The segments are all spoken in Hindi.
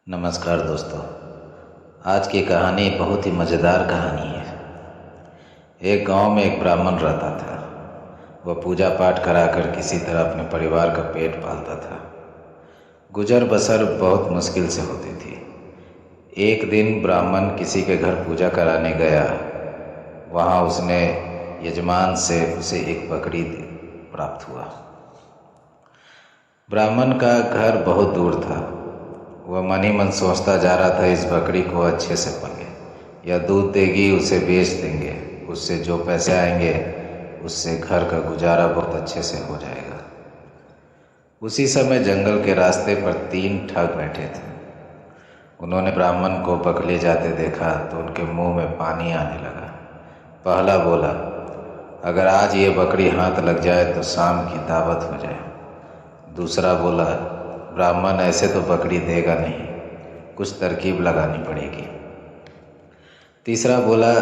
नमस्कार दोस्तों। आज की कहानी बहुत ही मज़ेदार कहानी है। एक गांव में एक ब्राह्मण रहता था। वह पूजा पाठ कराकर किसी तरह अपने परिवार का पेट पालता था। गुजर बसर बहुत मुश्किल से होती थी। एक दिन ब्राह्मण किसी के घर पूजा कराने गया। वहाँ उसने यजमान से उसे एक बकरी प्राप्त हुआ। ब्राह्मण का घर बहुत दूर था। वह मन ही मन सोचता जा रहा था, इस बकरी को अच्छे से पाले, यह दूध देगी, उसे बेच देंगे, उससे जो पैसे आएंगे उससे घर का गुजारा बहुत अच्छे से हो जाएगा। उसी समय जंगल के रास्ते पर 3 ठग बैठे थे। उन्होंने ब्राह्मण को बकले जाते देखा तो उनके मुंह में पानी आने लगा। पहला बोला, अगर आज ये बकरी हाथ लग जाए तो शाम की दावत हो जाए। दूसरा बोला, ब्राह्मण ऐसे तो बकरी देगा नहीं, कुछ तरकीब लगानी पड़ेगी। तीसरा बोला,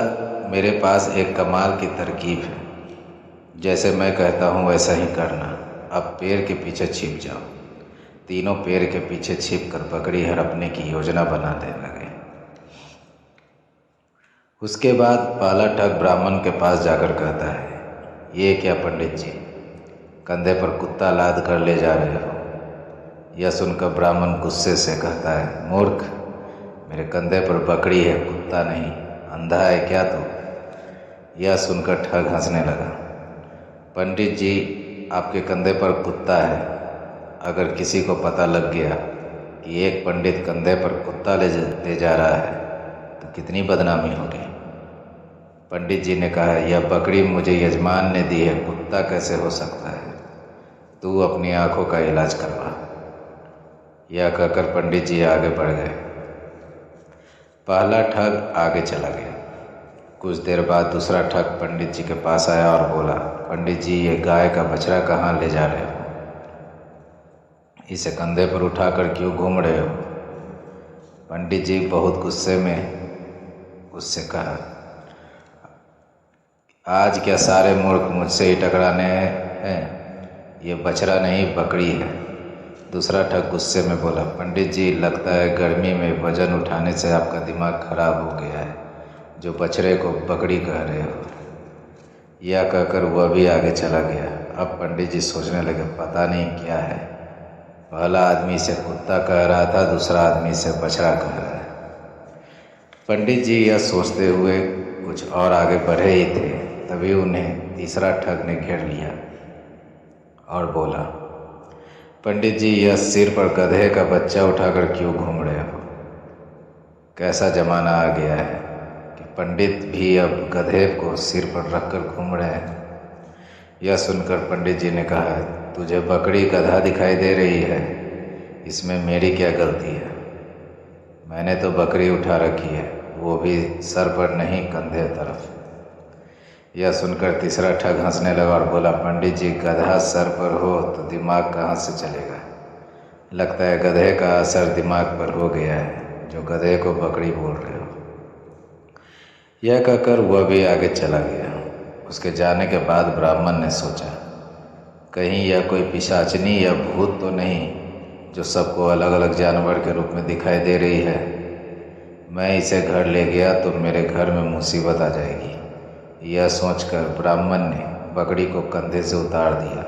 मेरे पास एक कमाल की तरकीब है, जैसे मैं कहता हूँ वैसा ही करना। अब पेड़ के पीछे छिप जाओ। तीनों पेड़ के पीछे छिप कर बकरी हड़पने की योजना बनाने लगे। उसके बाद पहला ठग ब्राह्मण के पास जाकर कहता है, ये क्या पंडित जी, कंधे पर कुत्ता लाद कर ले जा रहे हो। यह सुनकर ब्राह्मण गुस्से से कहता है, मूर्ख, मेरे कंधे पर बकरी है, कुत्ता नहीं। अंधा है क्या तू? यह सुनकर ठग हंसने लगा। पंडित जी, आपके कंधे पर कुत्ता है, अगर किसी को पता लग गया कि एक पंडित कंधे पर कुत्ता ले जा रहा है तो कितनी बदनामी होगी। पंडित जी ने कहा, यह बकरी मुझे यजमान ने दी है, कुत्ता कैसे हो सकता है? तू अपनी आंखों का इलाज करवा। यह कहकर पंडित जी आगे बढ़ गए। पहला ठग आगे चला गया। कुछ देर बाद दूसरा ठग पंडित जी के पास आया और बोला, पंडित जी, ये गाय का बछड़ा कहाँ ले जा रहे हो? इसे कंधे पर उठाकर क्यों घूम रहे हो? पंडित जी बहुत गुस्से में उससे कहा, आज क्या सारे मूर्ख मुझसे ही टकराने हैं? ये बछड़ा नहीं, बकरी है। दूसरा ठग गुस्से में बोला, पंडित जी, लगता है गर्मी में वजन उठाने से आपका दिमाग खराब हो गया है, जो बछड़े को बकरी कह रहे हो। यह कहकर वह भी आगे चला गया। अब पंडित जी सोचने लगे, पता नहीं क्या है, पहला आदमी से कुत्ता कह रहा था, दूसरा आदमी से बछड़ा कह रहा है। पंडित जी यह सोचते हुए कुछ और आगे बढ़े ही थे, तभी उन्हें तीसरा ठग ने घेर लिया और बोला, पंडित जी, यह सिर पर गधे का बच्चा उठाकर क्यों घूम रहे हो? कैसा जमाना आ गया है कि पंडित भी अब गधे को सिर पर रखकर घूम रहे हैं। यह सुनकर पंडित जी ने कहा, तुझे बकरी गधा दिखाई दे रही है, इसमें मेरी क्या गलती है? मैंने तो बकरी उठा रखी है, वो भी सर पर नहीं, कंधे तरफ। यह सुनकर तीसरा ठग हंसने लगा और बोला, पंडित जी, गधा सर पर हो तो दिमाग कहाँ से चलेगा? लगता है गधे का असर दिमाग पर हो गया है, जो गधे को बकरी बोल रहे हो। यह कहकर वह भी आगे चला गया। उसके जाने के बाद ब्राह्मण ने सोचा, कहीं यह कोई पिशाचनी या भूत तो नहीं जो सबको अलग अलग जानवर के रूप में दिखाई दे रही है। मैं इसे घर ले गया तो मेरे घर में मुसीबत आ जाएगी। यह सोचकर ब्राह्मण ने बकरी को कंधे से उतार दिया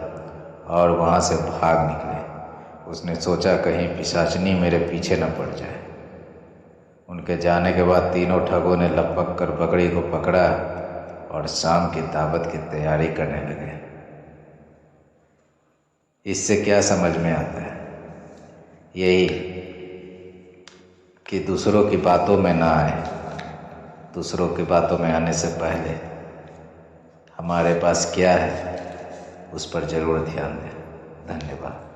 और वहाँ से भाग निकले। उसने सोचा, कहीं पिशाचनी मेरे पीछे न पड़ जाए। उनके जाने के बाद तीनों ठगों ने लपक कर बकरी को पकड़ा और शाम की दावत की तैयारी करने लगे। इससे क्या समझ में आता है? यही कि दूसरों की बातों में ना आए। दूसरों की बातों में आने से पहले हमारे पास क्या है उस पर ज़रूर ध्यान दें। धन्यवाद।